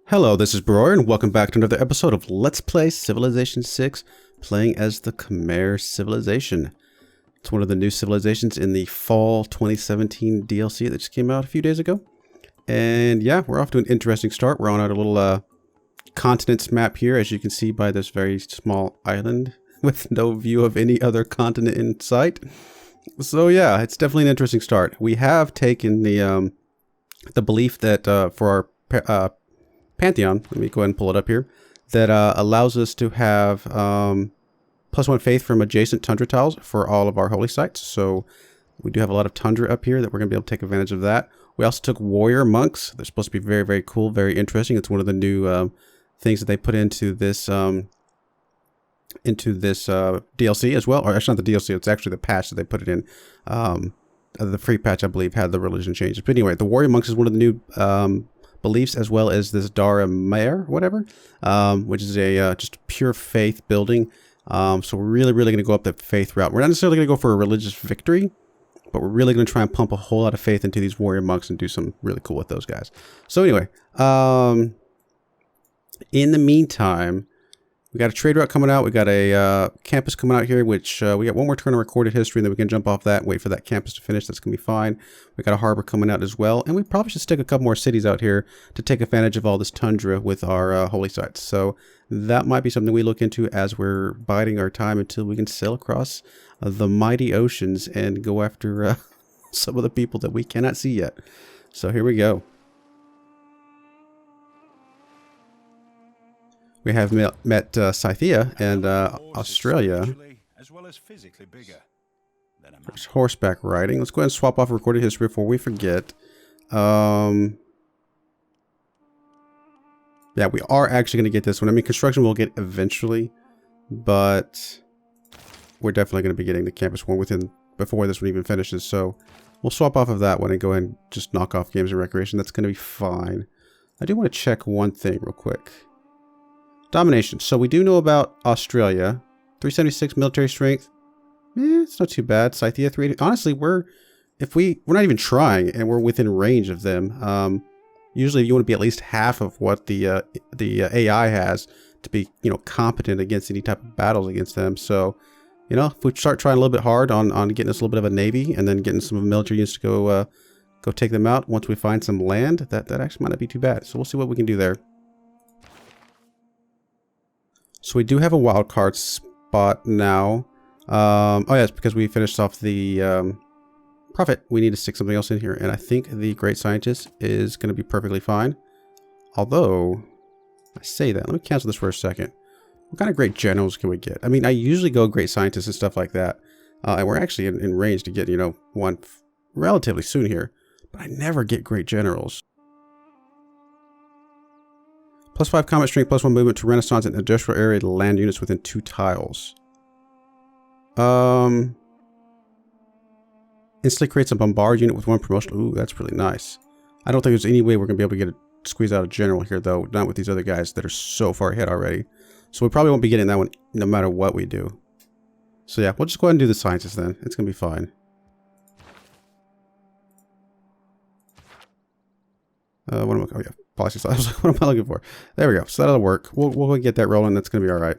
Hello, this is Broyar, and welcome back to another episode of Let's Play Civilization 6, playing as the Khmer civilization. It's one of the new civilizations in the fall 2017 DLC that just came out a few days ago. And yeah, we're off to an interesting start. We're on our little continents map here, as you can see by this very small island with no view of any other continent in sight. So yeah, it's definitely an interesting start. We have taken the belief that for our Pantheon, let me go ahead and pull it up here, that allows us to have +1 faith from adjacent tundra tiles for all of our holy sites. So we do have a lot of tundra up here that we're going to be able to take advantage of that. We also took warrior monks. They're supposed to be very, very cool, very interesting. It's one of the new things that they put into this DLC as well. Or actually not the DLC, it's actually the patch that they put it in. The free patch, I believe, had the religion changes. But anyway, the warrior monks is one of the new beliefs, as well as this Dara Mayor, whatever, which is a just pure faith building. So we're really going to go up the faith route. We're not necessarily going to go for a religious victory, but we're really going to try and pump a whole lot of faith into these warrior monks and do something really cool with those guys. So anyway, in the meantime, we got a trade route coming out. We got a campus coming out here, which we got one more turn of recorded history, and then we can jump off that and wait for that campus to finish. That's going to be fine. We got a harbor coming out as well, and we probably should stick a couple more cities out here to take advantage of all this tundra with our holy sites. So that might be something we look into as we're biding our time until we can sail across the mighty oceans and go after some of the people that we cannot see yet. So here we go. We have met Scythia and Australia. As well as physically bigger. There's horseback riding. Let's go ahead and swap off recorded history before we forget. Yeah, we are actually going to get this one. I mean, construction we'll get eventually, but we're definitely going to be getting the campus one before this one even finishes. So we'll swap off of that one and go ahead and just knock off games and recreation. That's going to be fine. I do want to check one thing real quick. Domination. So we do know about Australia. 376 military strength. It's not too bad. Scythia 380. Honestly, we're not even trying, and we're within range of them. Usually, you want to be at least half of what the AI has to be, competent against any type of battles against them. So, if we start trying a little bit hard on getting us a little bit of a navy, and then getting some military units to go take them out once we find some land, that actually might not be too bad. So we'll see what we can do there. So we do have a wild card spot now. Oh yes, because we finished off the prophet, we need to stick something else in here. And I think the great scientist is going to be perfectly fine. Although, I say that. Let me cancel this for a second. What kind of great generals can we get? I mean, I usually go great scientists and stuff like that. And we're actually in range to get, one relatively soon here. But I never get great generals. +5 combat strength, +1 movement to Renaissance and industrial area to land units within 2 tiles. Instantly creates a bombard unit with 1 promotion. Ooh, that's really nice. I don't think there's any way we're going to be able to squeeze out a general here, though. Not with these other guys that are so far ahead already. So we probably won't be getting that one no matter what we do. So yeah, we'll just go ahead and do the scientist then. It's going to be fine. What am I? Oh yeah, policy slide. I was like, what am I looking for? There we go. So that'll work. We'll get that rolling. That's going to be all right.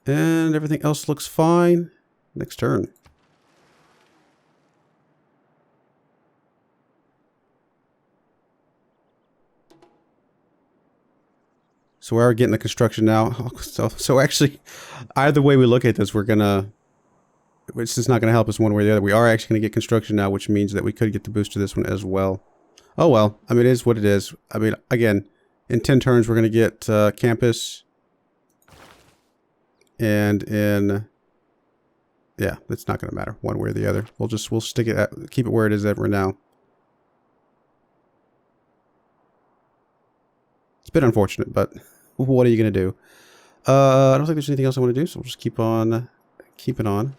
And everything else looks fine. Next turn. So we are getting the construction now. So actually, either way we look at this, it's just not going to help us one way or the other. We are actually going to get construction now, which means that we could get the boost to this one as well. Oh well, I mean, it is what it is. I mean, again, in 10 turns, we're going to get campus. And yeah, it's not going to matter one way or the other. We'll stick it keep it where it is ever now. It's a bit unfortunate, but what are you going to do? I don't think there's anything else I want to do, so we'll just keep on keeping on.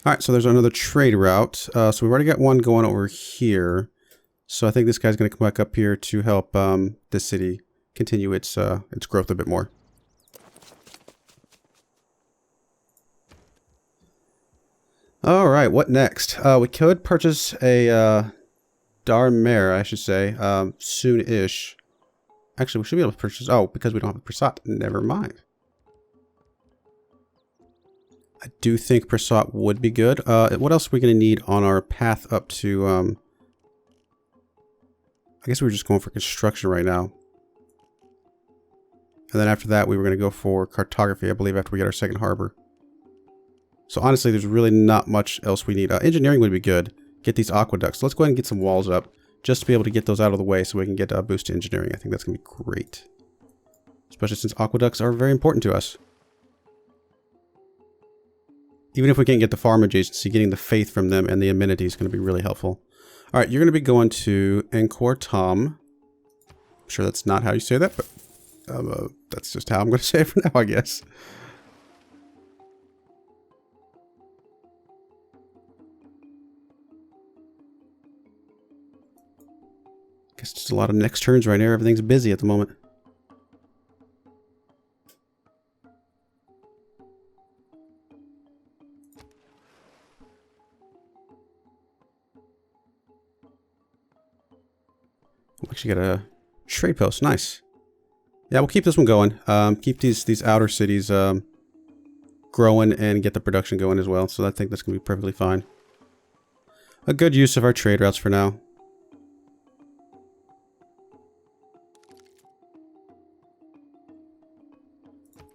Alright, so there's another trade route. So we've already got one going over here. So I think this guy's going to come back up here to help this city continue its growth a bit more. All right, what next? We could purchase a Domrey, I should say, soon-ish. Actually, we should be able to purchase... Oh, because we don't have a Prasat. Never mind. I do think Prasat would be good. What else are we going to need on our path up to... I guess we were just going for construction right now. And then after that, we were going to go for cartography, I believe, after we get our second harbor. So honestly, there's really not much else we need. Engineering would be good. Get these aqueducts. Let's go ahead and get some walls up, just to be able to get those out of the way so we can get a boost to engineering. I think that's going to be great. Especially since aqueducts are very important to us. Even if we can't get the farm adjacency, getting the faith from them and the amenities is going to be really helpful. All right, you're going to be going to Angkor Thom. I'm sure that's not how you say that, but that's just how I'm going to say it for now, I guess. Guess just a lot of next turns right here. Everything's busy at the moment. We actually got a trade post. Nice. Yeah, we'll keep this one going. Keep these outer cities growing and get the production going as well. So I think that's going to be perfectly fine. A good use of our trade routes for now.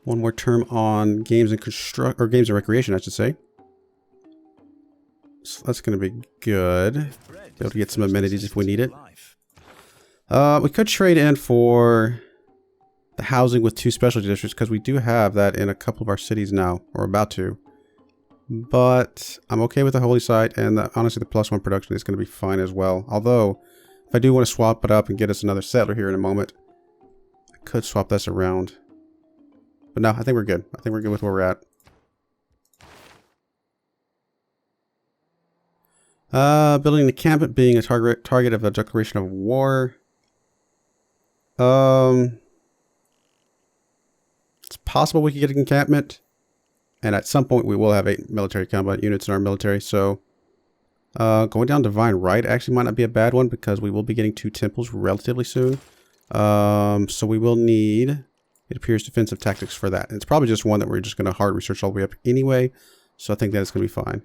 One more term on games and games and recreation, I should say. So that's going to be good. Be able to get some amenities if we need it. We could trade in for the housing with 2 specialty districts because we do have that in a couple of our cities now, or about to. But I'm okay with the holy site, and honestly the +1 production is going to be fine as well. Although, if I do want to swap it up and get us another settler here in a moment, I could swap this around. But no, I think we're good. I think we're good with where we're at. Building an encampment being a target of a declaration of war. It's possible we could get an encampment. And at some point we will have 8 military combat units in our military. So going down Divine Right actually might not be a bad one because we will be getting 2 temples relatively soon. So we will need... It appears defensive tactics for that. And it's probably just one that we're just going to hard research all the way up anyway. So I think that it's going to be fine.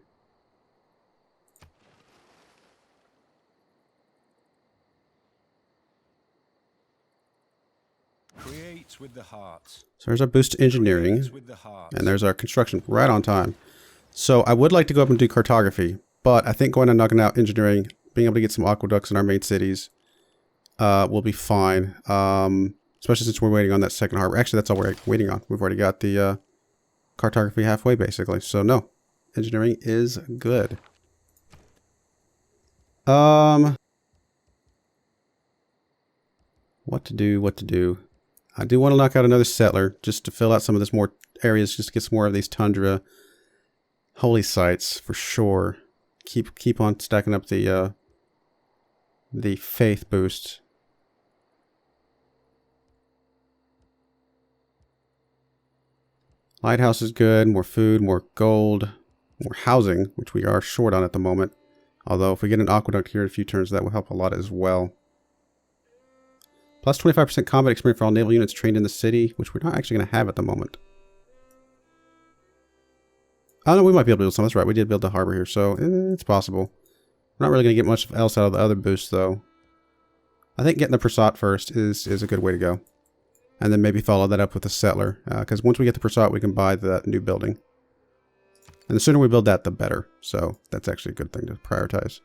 Create with the heart. So there's our boost to engineering. And there's our construction right on time. So I would like to go up and do cartography. But I think going and knocking out engineering, being able to get some aqueducts in our main cities will be fine. Especially since we're waiting on that second harbor. Actually, that's all we're waiting on. We've already got the cartography halfway, basically. So, no. Engineering is good. What to do. I do want to knock out another settler. Just to fill out some of this more areas. Just to get some more of these tundra holy sites, for sure. Keep on stacking up the faith boost. Lighthouse is good, more food, more gold, more housing, which we are short on at the moment. Although if we get an aqueduct here in a few turns, that will help a lot as well. Plus 25% combat experience for all naval units trained in the city, which we're not actually going to have at the moment. Oh no, we might be able to build some. That's right, we did build the harbor here, so it's possible. We're not really going to get much else out of the other boosts, though. I think getting the Prasat first is a good way to go. And then maybe follow that up with a settler. Because once we get the Prasat, we can buy that new building. And the sooner we build that, the better. So that's actually a good thing to prioritize.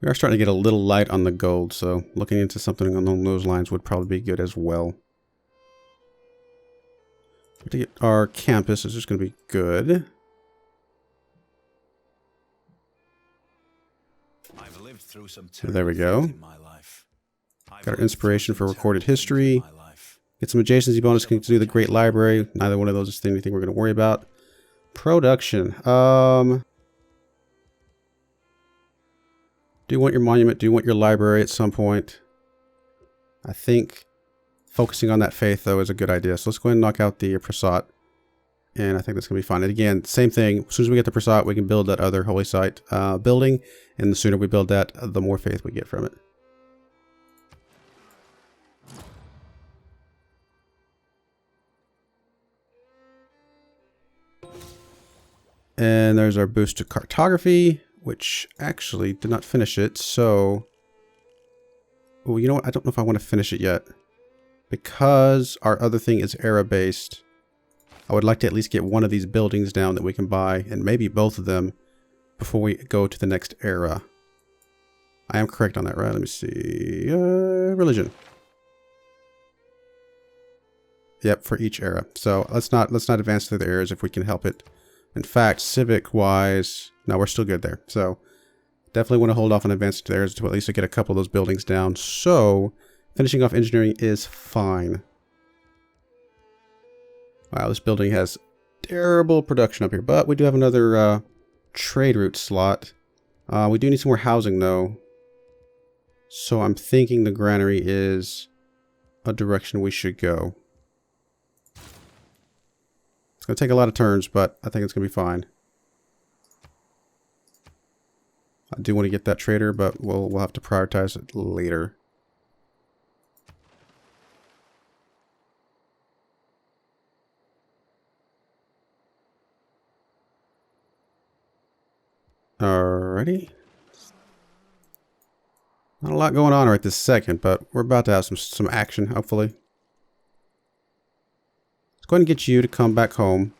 We are starting to get a little light on the gold. So looking into something along those lines would probably be good as well. To get our campus is just going to be good. There we go. Got our inspiration for recorded history. Get some adjacency bonus to do the Great Library. Neither one of those is anything we're going to worry about. Production. Do you want your monument? Do you want your library at some point? I think Focusing on that faith, though, is a good idea. So let's go ahead and knock out the Prasat. And I think that's going to be fine. And again, same thing. As soon as we get the Prasat, we can build that other holy site building. And the sooner we build that, the more faith we get from it. And there's our boost to cartography, which actually did not finish it. So, well, you know what? I don't know if I want to finish it yet. Because our other thing is era-based, I would like to at least get one of these buildings down that we can buy, and maybe both of them, before we go to the next era. I am correct on that, right? Let me see. Religion. Yep, for each era. So let's not advance through the eras if we can help it. In fact, civic-wise, no, we're still good there. So definitely want to hold off on advancing to the eras to at least get a couple of those buildings down. So finishing off engineering is fine. Wow, this building has terrible production up here, but we do have another trade route slot. We do need some more housing, though. So I'm thinking the granary is a direction we should go. It's going to take a lot of turns, but I think it's going to be fine. I do want to get that trader, but we'll have to prioritize it later. Alrighty. Not a lot going on right this second, but we're about to have some action, hopefully. Let's go ahead and get you to come back home.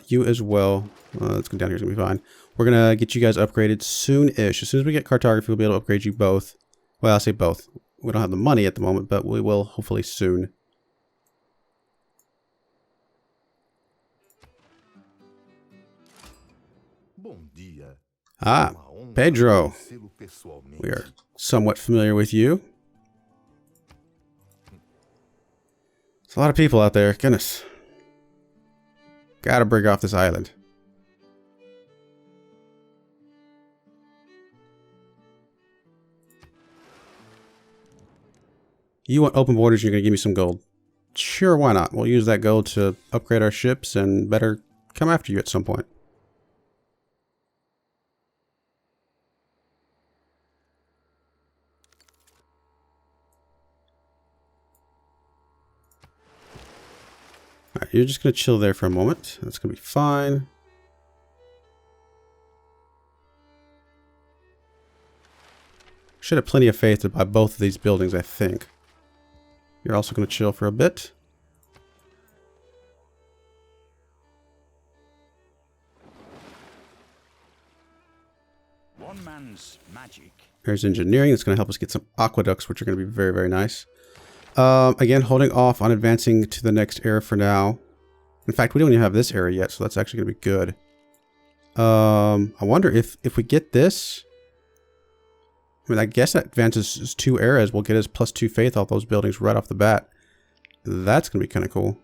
You as well. Let's go down here, it's gonna be fine. We're gonna get you guys upgraded soon-ish. As soon as we get cartography, we'll be able to upgrade you both. Well, I'll say both. We don't have the money at the moment, but we will hopefully soon. Ah, Pedro. We are somewhat familiar with you. There's a lot of people out there. Goodness. Gotta break off this island. You want open borders, you're gonna give me some gold. Sure, why not? We'll use that gold to upgrade our ships and better come after you at some point. Alright, you're just going to chill there for a moment. That's going to be fine. Should have plenty of faith to buy both of these buildings, I think. You're also going to chill for a bit. One man's magic. There's engineering. It's going to help us get some aqueducts, which are going to be very, very nice. Again, holding off on advancing to the next era for now. In fact, we don't even have this era yet, so that's actually going to be good. I wonder if we get this... I mean, I guess that advances 2 eras. We'll get us +2 faith off those buildings right off the bat. That's going to be kind of cool.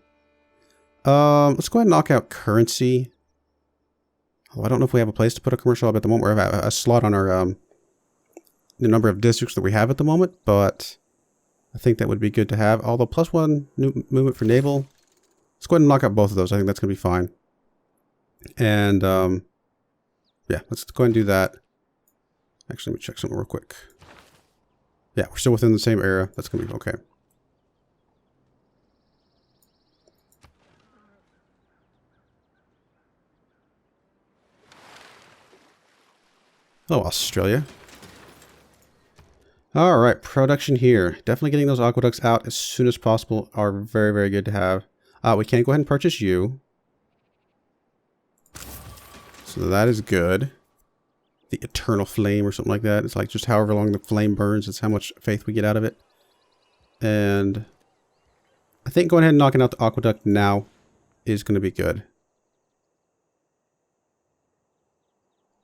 Let's go ahead and knock out currency. Oh, I don't know if we have a place to put a commercial hub at the moment. We have a slot on our the number of districts that we have at the moment, but... I think that would be good to have. Although +1 new movement for naval. Let's go ahead and knock out both of those. I think that's going to be fine. And, yeah, let's go ahead and do that. Actually, let me check something real quick. Yeah, we're still within the same era. That's going to be okay. Hello, Australia. Alright, production here. Definitely getting those aqueducts out as soon as possible are very, very good to have. We can go ahead and purchase you. So that is good. The eternal flame or something like that. It's like just however long the flame burns, it's how much faith we get out of it. And I think going ahead and knocking out the aqueduct now is going to be good.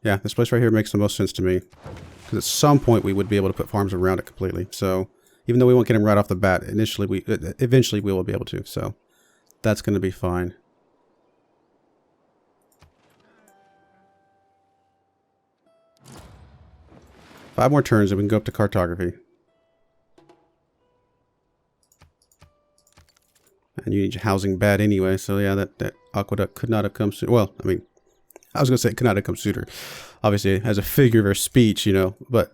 Yeah, this place right here makes the most sense to me. Because at some point we would be able to put farms around it completely. So even though we won't get them right off the bat, eventually we will be able to. So that's going to be fine. Five more turns and we can go up to cartography. And you need your housing bad anyway, so yeah, that aqueduct could not have come sooner. Well, I mean, I was going to say it could not have come sooner. Obviously, as a figure of speech, you know, but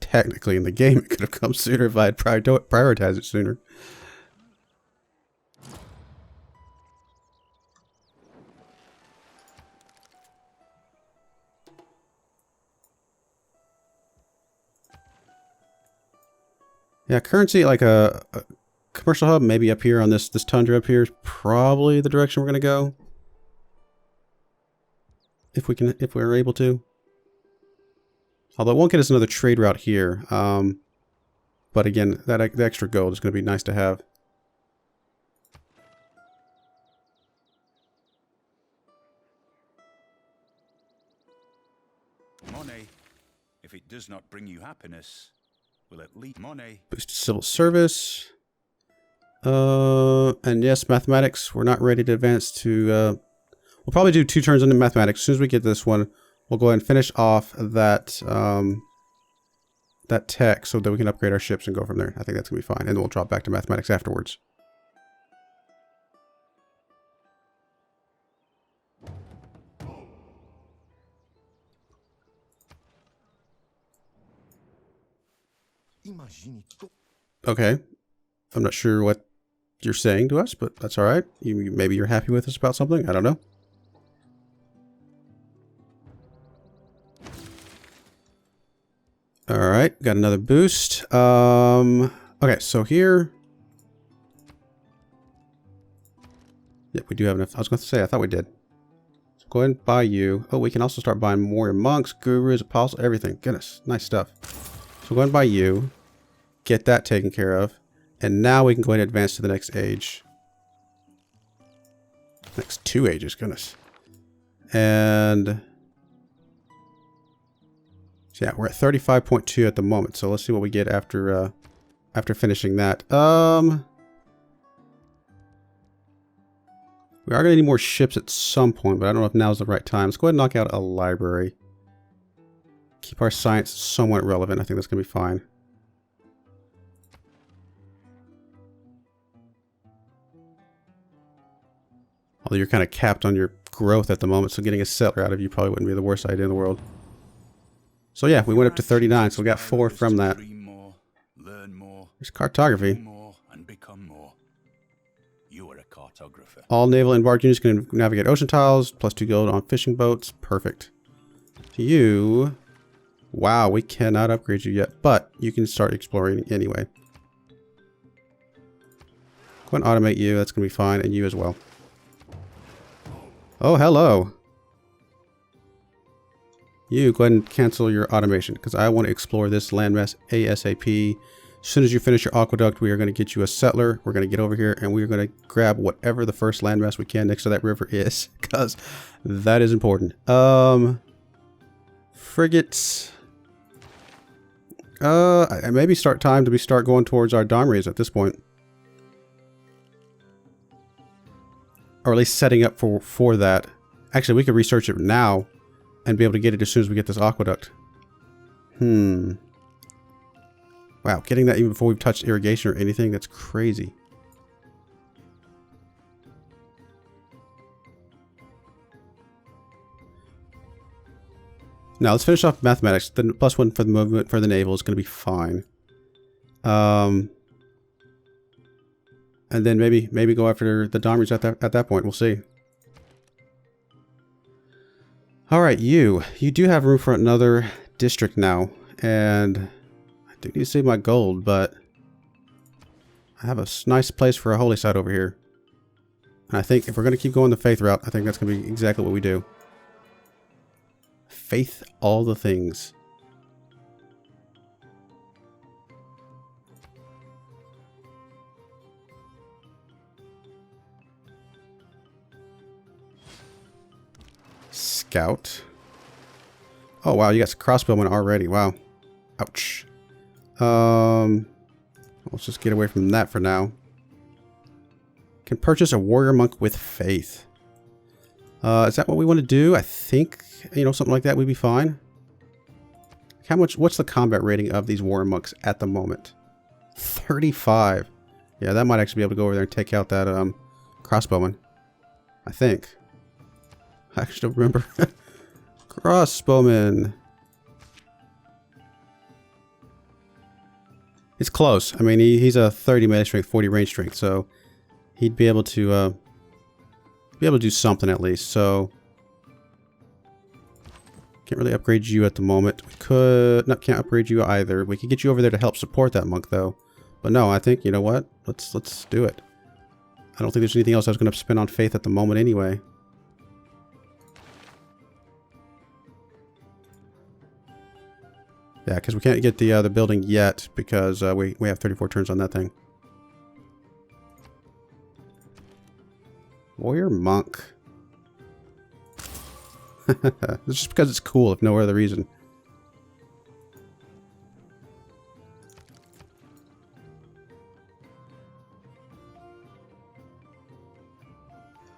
technically in the game, it could have come sooner if I had prioritized it sooner. Yeah, currency, like a commercial hub, maybe up here on this tundra up here is probably the direction we're going to go. If we're able to. Although it won't get us another trade route here. But again, the extra gold is going to be nice to have. Money, if it does not bring you happiness, will at least money. Boost civil service. And yes, mathematics. We're not ready to advance to... we'll probably do 2 turns into mathematics. As soon as we get this one, we'll go ahead and finish off that that tech so that we can upgrade our ships and go from there. I think that's going to be fine. And then we'll drop back to mathematics afterwards. Okay. I'm not sure what you're saying to us, but that's all right. Maybe you're happy with us about something. I don't know. All right, got another boost. Okay, so here. Yep, we do have enough. I was going to say, I thought we did. So go ahead and buy you. Oh, we can also start buying more monks, gurus, apostles, everything. Goodness, nice stuff. So go ahead and buy you. Get that taken care of. And now we can go ahead and advance to the next age. Next 2 ages, goodness. And... so yeah, we're at 35.2 at the moment. So let's see what we get after after finishing that. We are going to need more ships at some point, but I don't know if now's the right time. Let's go ahead and knock out a library. Keep our science somewhat relevant. I think that's going to be fine. Although you're kind of capped on your growth at the moment, so getting a settler out of you probably wouldn't be the worst idea in the world. So yeah, we went up to 39, so we got 4 from that. There's cartography. All naval and barge units can navigate ocean tiles, plus 2 gold on fishing boats. Perfect. You... wow, we cannot upgrade you yet, but you can start exploring anyway. Go ahead and automate you, that's going to be fine, and you as well. Oh, hello. You go ahead and cancel your automation because I want to explore this landmass ASAP. As soon as you finish your aqueduct, we are going to get you a settler. We're going to get over here and we're going to grab whatever the first landmass we can next to that river is because that is important. Frigates. Maybe start going towards our Domreys at this point. Or at least setting up for that. Actually, we could research it now and be able to get it as soon as we get this aqueduct. Wow, getting that even before we've touched irrigation or anything, that's crazy. Now, let's finish off mathematics. The +1 for the movement for the naval is going to be fine. And then maybe go after the Domreys at that point. We'll see. All right, you do have room for another district now, and I do need to save my gold, but I have a nice place for a holy site over here. And I think if we're going to keep going the faith route, I think that's going to be exactly what we do. Faith all the things. Scout. Oh wow, you got crossbowmen already. Wow. Ouch. Let's just get away from that for now. Can purchase a warrior monk with faith. Is that what we want to do? I think, you know, something like that would be fine. How much? What's the combat rating of these warrior monks at the moment? 35. Yeah, that might actually be able to go over there and take out that crossbowman. I think. I actually don't remember. Crossbowman. It's close. I mean, he's a 30 melee strength, 40 range strength, so he'd be able to do something at least. So can't really upgrade you at the moment. We could not can't upgrade you either. We could get you over there to help support that monk though. But no, I think you know what? Let's do it. I don't think there's anything else I was going to spend on faith at the moment anyway. Yeah, because we can't get the building yet because we have 34 turns on that thing. Warrior monk. It's just because it's cool, if no other reason.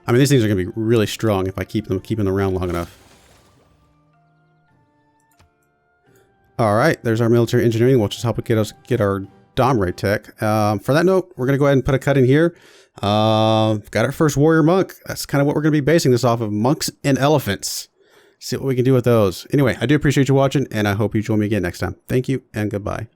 I mean, these things are going to be really strong if I keep them around long enough. All right, there's our military engineering, which is helping get our Domrey tech. For that note, we're going to go ahead and put a cut in here. Got our first warrior monk. That's kind of what we're going to be basing this off of, monks and elephants. See what we can do with those. Anyway, I do appreciate you watching, and I hope you join me again next time. Thank you, and goodbye.